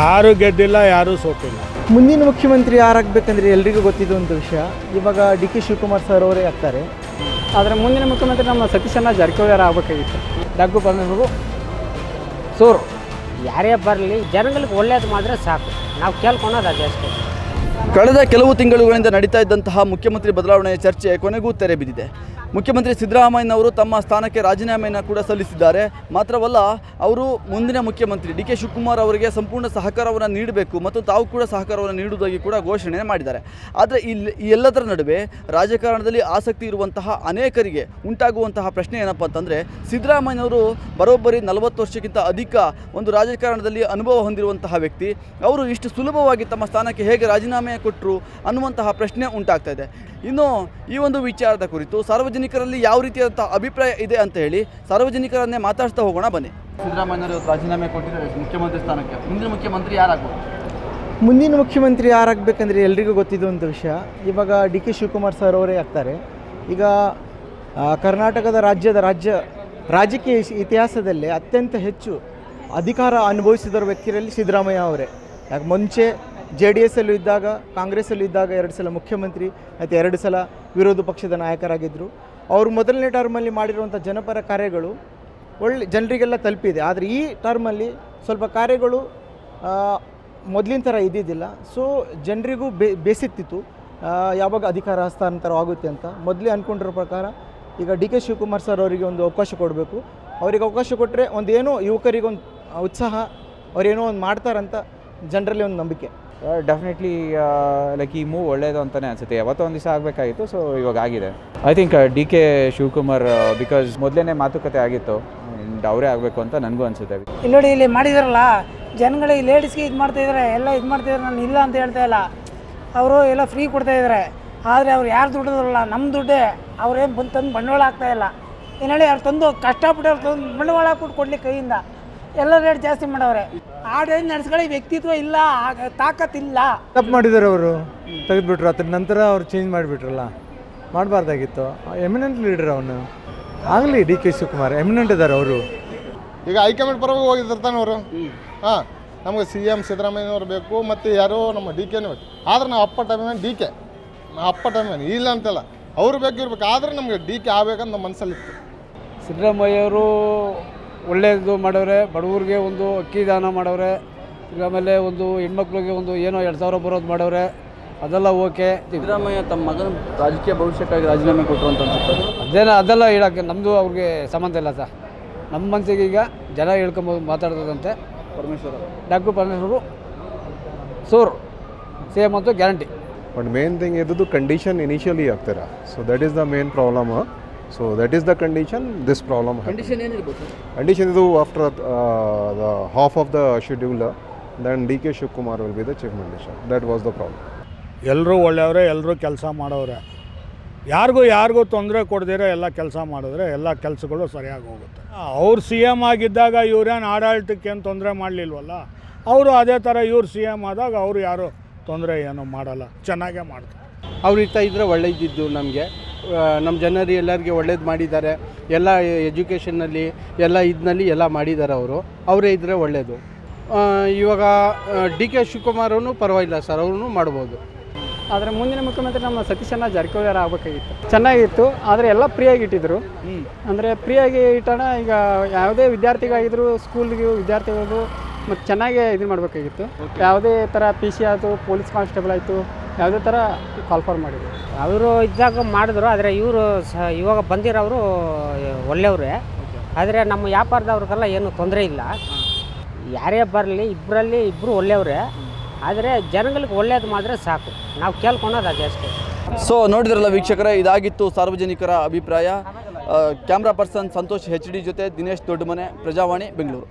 ಯಾರು ಗೆದ್ದಿಲ್ಲ, ಯಾರೂ ಸೋತಿಲ್ಲ. ಮುಂದಿನ ಮುಖ್ಯಮಂತ್ರಿ ಯಾರಾಗಬೇಕಂದ್ರೆ ಎಲ್ರಿಗೂ ಗೊತ್ತಿದ್ದಂಥ ವಿಷಯ. ಇವಾಗ ಡಿ ಕೆ ಶಿವಕುಮಾರ್ ಸರ್ ಅವರೇ ಆಗ್ತಾರೆ. ಆದರೆ ಮುಂದಿನ ಮುಖ್ಯಮಂತ್ರಿ ನಮ್ಮ ಸತೀಶಣ್ಣ ಜಾರಕಿಹೊಳಿ ಆಗಬೇಕಾಗಿತ್ತು. ಡಗ್ಗು ಬಂದರು ಸೋರು ಯಾರೇ ಬರಲಿ ಜನಗಳಿಗೆ ಒಳ್ಳೇದು ಮಾಡಿದ್ರೆ ಸಾಕು, ನಾವು ಕೇಳ್ಕೊಳೋದು ಅದೇ ಅಷ್ಟೇ. ಕಳೆದ ಕೆಲವು ತಿಂಗಳುಗಳಿಂದ ನಡೀತಾ ಇದ್ದಂತಹ ಮುಖ್ಯಮಂತ್ರಿ ಬದಲಾವಣೆಯ ಚರ್ಚೆ ಕೊನೆಗೂ ತೆರೆ ಬಿದ್ದಿದೆ. ಮುಖ್ಯಮಂತ್ರಿ ಸಿದ್ದರಾಮಯ್ಯನವರು ತಮ್ಮ ಸ್ಥಾನಕ್ಕೆ ರಾಜೀನಾಮೆಯನ್ನು ಕೂಡ ಸಲ್ಲಿಸಿದ್ದಾರೆ. ಮಾತ್ರವಲ್ಲ, ಅವರು ಮುಂದಿನ ಮುಖ್ಯಮಂತ್ರಿ ಡಿ ಕೆ ಶಿವಕುಮಾರ್ ಅವರಿಗೆ ಸಂಪೂರ್ಣ ಸಹಕಾರವನ್ನು ನೀಡಬೇಕು ಮತ್ತು ತಾವು ಕೂಡ ಸಹಕಾರವನ್ನು ನೀಡುವುದಾಗಿ ಕೂಡ ಘೋಷಣೆ ಮಾಡಿದ್ದಾರೆ. ಆದರೆ ಈ ಎಲ್ಲದರ ನಡುವೆ ರಾಜಕಾರಣದಲ್ಲಿ ಆಸಕ್ತಿ ಇರುವಂತಹ ಅನೇಕರಿಗೆ ಉಂಟಾಗುವಂತಹ ಪ್ರಶ್ನೆ ಏನಪ್ಪ ಅಂತಂದರೆ, ಸಿದ್ದರಾಮಯ್ಯನವರು ಬರೋಬ್ಬರಿ 40 ವರ್ಷಕ್ಕಿಂತ ಅಧಿಕ ಒಂದು ರಾಜಕಾರಣದಲ್ಲಿ ಅನುಭವ ಹೊಂದಿರುವಂತಹ ವ್ಯಕ್ತಿ, ಅವರು ಇಷ್ಟು ಸುಲಭವಾಗಿ ತಮ್ಮ ಸ್ಥಾನಕ್ಕೆ ಹೇಗೆ ರಾಜೀನಾಮೆ ಕೊಟ್ಟರು ಅನ್ನುವಂತಹ ಪ್ರಶ್ನೆ ಉಂಟಾಗ್ತಾ ಇದೆ. ಇನ್ನು ಈ ಒಂದು ವಿಚಾರದ ಕುರಿತು ಸಾರ್ವಜನಿಕರಲ್ಲಿ ಯಾವ ರೀತಿಯಾದಂಥ ಅಭಿಪ್ರಾಯ ಇದೆ ಅಂತ ಹೇಳಿ ಸಾರ್ವಜನಿಕರನ್ನೇ ಮಾತಾಡ್ತಾ ಹೋಗೋಣ ಬನ್ನಿ. ಸಿದ್ದರಾಮಯ್ಯನವರು ರಾಜೀನಾಮೆ ಕೊಟ್ಟಿದ್ದಾರೆ ಮುಖ್ಯಮಂತ್ರಿ ಸ್ಥಾನಕ್ಕೆ. ಮುಂದಿನ ಮುಖ್ಯಮಂತ್ರಿ ಯಾರಾಗ್ಬೋದು? ಮುಂದಿನ ಮುಖ್ಯಮಂತ್ರಿ ಯಾರಾಗಬೇಕಂದ್ರೆ ಎಲ್ರಿಗೂ ಗೊತ್ತಿದ್ದಂಥ ವಿಷಯ. ಇವಾಗ ಡಿ ಕೆ ಶಿವಕುಮಾರ್ ಸರ್ ಅವರೇ ಆಗ್ತಾರೆ. ಈಗ ಕರ್ನಾಟಕದ ರಾಜಕೀಯ ಇತಿಹಾಸದಲ್ಲೇ ಅತ್ಯಂತ ಹೆಚ್ಚು ಅಧಿಕಾರ ಅನುಭವಿಸಿದ ವ್ಯಕ್ತಿಯಲ್ಲಿ ಸಿದ್ದರಾಮಯ್ಯ ಅವರೇ. ಯಾಕೆ ಮುಂಚೆ JDS ಅಲ್ಲೂ ಇದ್ದಾಗ, ಕಾಂಗ್ರೆಸ್ಸಲ್ಲೂ ಇದ್ದಾಗ 2 ಸಲ ಮುಖ್ಯಮಂತ್ರಿ ಮತ್ತು 2 ಸಲ ವಿರೋಧ ಪಕ್ಷದ ನಾಯಕರಾಗಿದ್ದರು. ಅವರು ಮೊದಲನೇ ಟರ್ಮಲ್ಲಿ ಮಾಡಿರುವಂಥ ಜನಪರ ಕಾರ್ಯಗಳು ಒಳ್ಳೆ ಜನರಿಗೆಲ್ಲ ತಲುಪಿದೆ. ಆದರೆ ಈ ಟರ್ಮಲ್ಲಿ ಸ್ವಲ್ಪ ಕಾರ್ಯಗಳು ಮೊದಲಿನ ಥರ ಇದ್ದಿದ್ದಿಲ್ಲ. ಸೊ ಜನರಿಗೂ ಬೇಸಿತ್ತಿತ್ತು ಯಾವಾಗ ಅಧಿಕಾರ ಹಸ್ತಾಂತರ ಆಗುತ್ತೆ ಅಂತ. ಮೊದಲೇ ಅಂದ್ಕೊಂಡಿರೋ ಪ್ರಕಾರ ಈಗ ಡಿ ಕೆ ಶಿವಕುಮಾರ್ ಸರ್ ಅವರಿಗೆ ಒಂದು ಅವಕಾಶ ಕೊಡಬೇಕು. ಅವರಿಗೆ ಅವಕಾಶ ಕೊಟ್ಟರೆ ಒಂದೇನೋ ಯುವಕರಿಗೊಂದು ಉತ್ಸಾಹ, ಅವರೇನೋ ಒಂದು ಮಾಡ್ತಾರಂತ ಜನರಲ್ಲಿ ಒಂದು ನಂಬಿಕೆ. ಡೆಫಿನೆಟ್ಲಿ ಲೈಕ್ ಈ ಮೂವ್ ಒಳ್ಳೆಯದು ಅಂತಲೇ ಅನಿಸುತ್ತೆ. ಯಾವತ್ತೋ ಒಂದು ದಿವಸ ಆಗಬೇಕಾಗಿತ್ತು, ಸೊ ಇವಾಗ ಆಗಿದೆ. I think D K Shivakumar because ಮೊದಲೇ ಮಾತುಕತೆ ಆಗಿತ್ತು ಆ್ಯಂಡ್ ಅವರೇ ಆಗಬೇಕು ಅಂತ ನನಗೂ ಅನಿಸುತ್ತೆ. ಇಲ್ಲಿ ನೋಡಿ, ಇಲ್ಲಿ ಮಾಡಿದಾರಲ್ಲ ಜನಗಳಿಗೆ, ಲೇಡೀಸ್ಗೆ ಇದು ಮಾಡ್ತಾಯಿದ್ದಾರೆ, ಎಲ್ಲ ಇದು ಮಾಡ್ತಾಯಿದ್ದಾರೆ. ನಾನು ಇಲ್ಲ ಅಂತ ಹೇಳ್ತಾ ಇಲ್ಲ, ಅವರು ಎಲ್ಲ ಫ್ರೀ ಕೊಡ್ತಾಯಿದ್ದಾರೆ. ಆದರೆ ಅವ್ರು ಯಾರು ದುಡ್ಡೋದಿಲ್ಲ, ನಮ್ಮ ದುಡ್ಡೇ. ಅವ್ರೇನು ತಂದು ಬಂಡವಾಳ ಆಗ್ತಾಯಿಲ್ಲ. ಏನು ಹೇಳಿ, ಅವ್ರು ತಂದು ಕಷ್ಟಪಟ್ಟು ಅವ್ರು ತಂದು ಬಂಡವಾಳ ಹಾಕ್ಬಿಟ್ಟು ಕೊಡ್ಲಿಕ್ಕೆ ಕೈಯಿಂದ ಎಲ್ಲ ರೇಟ್ ಜಾಸ್ತಿ ಮಾಡವ್ರೆ. ಆ ರೇಟ್ ನಡೆಸ್ಕೊಳ್ಳಿ ವ್ಯಕ್ತಿತ್ವ ಇಲ್ಲ, ತಾಕತ್ತಿಲ್ಲ. ತಪ್ಪು ಮಾಡಿದ್ದಾರೆ ಅವರು, ತೆಗೆದುಬಿಟ್ರು. ಅದ್ರ ನಂತರ ಅವ್ರು ಚೇಂಜ್ ಮಾಡಿಬಿಟ್ರಲ್ಲ, ಮಾಡಬಾರ್ದಾಗಿತ್ತು. ಎಮಿನೆಂಟ್ ಲೀಡರ್ ಅವನು. ಆಗಲಿ ಡಿ ಕೆ ಶಿವಕುಮಾರ್ ಎಮಿನೆಂಟ್ ಇದ್ದಾರೆ ಅವರು. ಈಗ ಹೈಕಮಾಂಡ್ ಪರವಾಗಿ ಹೋಗಿರ್ತಾನೆ ಅವರು. ಹಾಂ, ನಮಗೆ CM ಸಿದ್ದರಾಮಯ್ಯನವ್ರು ಬೇಕು ಮತ್ತು ಯಾರೋ ನಮ್ಮ ಡಿ ಕೆನೂ ಬೇಕು. ಆದ್ರೆ ನಾವು ಅಪ್ಪ ಟೈಮ್ ಡಿ ಕೆ, ಅಪ್ಪ ಟೈಮ್ ಇಲ್ಲ ಅಂತಲ್ಲ, ಅವರು ಬೇಕು ಇರ್ಬೇಕು. ಆದರೆ ನಮಗೆ ಡಿ ಕೆ ಆಗಬೇಕಂತ ನಮ್ಮ ಮನಸ್ಸಲ್ಲಿತ್ತು. ಸಿದ್ದರಾಮಯ್ಯವರು ಒಳ್ಳೆಯದು ಮಾಡವ್ರೆ. ಬಡವ್ರಿಗೆ ಒಂದು ಅಕ್ಕಿ ದಾನ ಮಾಡವ್ರೆ. ಆಮೇಲೆ ಒಂದು ಹೆಣ್ಮಕ್ಳಿಗೆ ಒಂದು ಏನೋ 2,000 ಬರೋದು ಮಾಡವ್ರೆ, ಅದೆಲ್ಲ ಓಕೆ. ಸಿದ್ದರಾಮಯ್ಯ ತಮ್ಮ ಮಗನ ರಾಜಕೀಯ ಭವಿಷ್ಯಕ್ಕಾಗಿ ರಾಜೀನಾಮೆ ಕೊಟ್ಟರು ಅಂತ ಅನ್ಸುತ್ತೆ. ಅದೆಲ್ಲ ಹೇಳೋಕ್ಕೆ ನಮ್ಮದು ಅವ್ರಿಗೆ ಸಂಬಂಧ ಇಲ್ಲ ಸರ್. ನಮ್ಮ ಮನಸ್ಸಿಗೆ ಈಗ ಜನ ಹೇಳ್ಕೊಂಬೋದು ಮಾತಾಡ್ತದಂತೆ. ಡಾಕ್ಟರ್ ಪರಮೇಶ್ವರು ಸೋರು ಸೇಮ್ ಅಂತೂ ಗ್ಯಾರಂಟಿ. ಬಟ್ ಮೇನ್ ಥಿಂಗ್ ಇದ್ದು ಕಂಡೀಷನ್ ಇನಿಷಿಯಲಿ ಆಗ್ತೀರಾ. So that is the main problem. So that is the condition. This problem. Condition ಏನಿರ್ಬೋದು? Condition is after the half of the schedule, then DK Shivkumar will be the chief minister. That was the problem. ಎಲ್ಲರೂ ಒಳ್ಳೆಯವರೇ, ಎಲ್ಲರೂ ಕೆಲಸ ಮಾಡೋರೆ. ಯಾರಿಗೂ ತೊಂದರೆ ಕೊಡದಿರೋ ಎಲ್ಲ ಕೆಲಸ ಮಾಡಿದ್ರೆ ಎಲ್ಲ ಕೆಲಸಗಳು ಸರಿಯಾಗಿ ಹೋಗುತ್ತೆ. ಅವ್ರು CM ಆಗಿದ್ದಾಗ ಇವ್ರೇನು ಆಡಳಿತಕ್ಕೆ ಏನು ತೊಂದರೆ ಮಾಡಲಿಲ್ವಲ್ಲ. ಅವರು ಅದೇ ಥರ ಇವ್ರು CM ಆದಾಗ ಅವರು ಯಾರು ತೊಂದರೆ ಏನೂ ಮಾಡಲ್ಲ, ಚೆನ್ನಾಗೇ ಮಾಡ್ತಾರೆ. ಅವ್ರು ಇರ್ತಾ ಇದ್ದರೆ ಒಳ್ಳೆಯದಿದ್ದು ನಮಗೆ. ನಮ್ಮ ಜನರು ಎಲ್ಲರಿಗೆ ಒಳ್ಳೇದು ಮಾಡಿದ್ದಾರೆ. ಎಲ್ಲ ಎಜುಕೇಷನ್ನಲ್ಲಿ ಎಲ್ಲ ಇದರಲ್ಲಿ ಎಲ್ಲ ಮಾಡಿದ್ದಾರೆ ಅವರು. ಅವರೇ ಇದ್ದರೆ ಒಳ್ಳೆಯದು. ಇವಾಗ ಡಿ ಕೆ ಶಿವಕುಮಾರನು ಪರವಾಗಿಲ್ಲ ಸರ್, ಅವ್ರೂ ಮಾಡ್ಬೋದು. ಆದರೆ ಮುಂದಿನ ಮುಖ್ಯಮಂತ್ರಿ ನಮ್ಮ ಸತೀಶಣ್ಣ ಜಾರಕಿಹೊಳಿ ಆಗಬೇಕಾಗಿತ್ತು. ಚೆನ್ನಾಗಿತ್ತು, ಆದರೆ ಎಲ್ಲ ಫ್ರೀಯಾಗಿ ಇಟ್ಟಿದ್ರು. ಅಂದರೆ ಫ್ರೀಯಾಗಿ ಇಟ್ಟೋಣ. ಈಗ ಯಾವುದೇ ವಿದ್ಯಾರ್ಥಿಗಾಗಿದ್ರು, ಸ್ಕೂಲ್ಗೆ ವಿದ್ಯಾರ್ಥಿಗಳಿಗೂ ಮತ್ತು ಚೆನ್ನಾಗೇ ಇದು ಮಾಡಬೇಕಾಗಿತ್ತು. ಯಾವುದೇ ಥರ PC ಆಯಿತು, ಪೊಲೀಸ್ ಕಾನ್ಸ್ಟೇಬಲ್ ಆಯಿತು, ಯಾವುದೇ ಥರ ಕಾಲ್ಫಾರ್ ಮಾಡಿದ್ರು. ಅವರು ಇದ್ದಾಗ ಮಾಡಿದ್ರು. ಆದರೆ ಇವರು ಇವಾಗ ಬಂದಿರೋರು ಒಳ್ಳೆಯವರೇ. ಆದರೆ ನಮ್ಮ ವ್ಯಾಪಾರದವ್ರಿಗೆಲ್ಲ ಏನೂ ತೊಂದರೆ ಇಲ್ಲ. ಯಾರೇ ಬರಲಿ ಇಬ್ಬರು ಒಳ್ಳೆಯವರೇ. ಆದರೆ ಜನಗಳಿಗೆ ಒಳ್ಳೇದು ಮಾಡಿದ್ರೆ ಸಾಕು, ನಾವು ಕೇಳ್ಕೊಳೋದು ಅದೇ ಅಷ್ಟೇ. ಸೊ ನೋಡಿದ್ರಲ್ಲ ವೀಕ್ಷಕರೇ, ಇದಾಗಿತ್ತು ಸಾರ್ವಜನಿಕರ ಅಭಿಪ್ರಾಯ. ಕ್ಯಾಮ್ರಾ ಪರ್ಸನ್ ಸಂತೋಷ್ HD ಜೊತೆ ದಿನೇಶ್ ದೊಡ್ಡಮನೆ, ಪ್ರಜಾವಾಣಿ, ಬೆಂಗಳೂರು.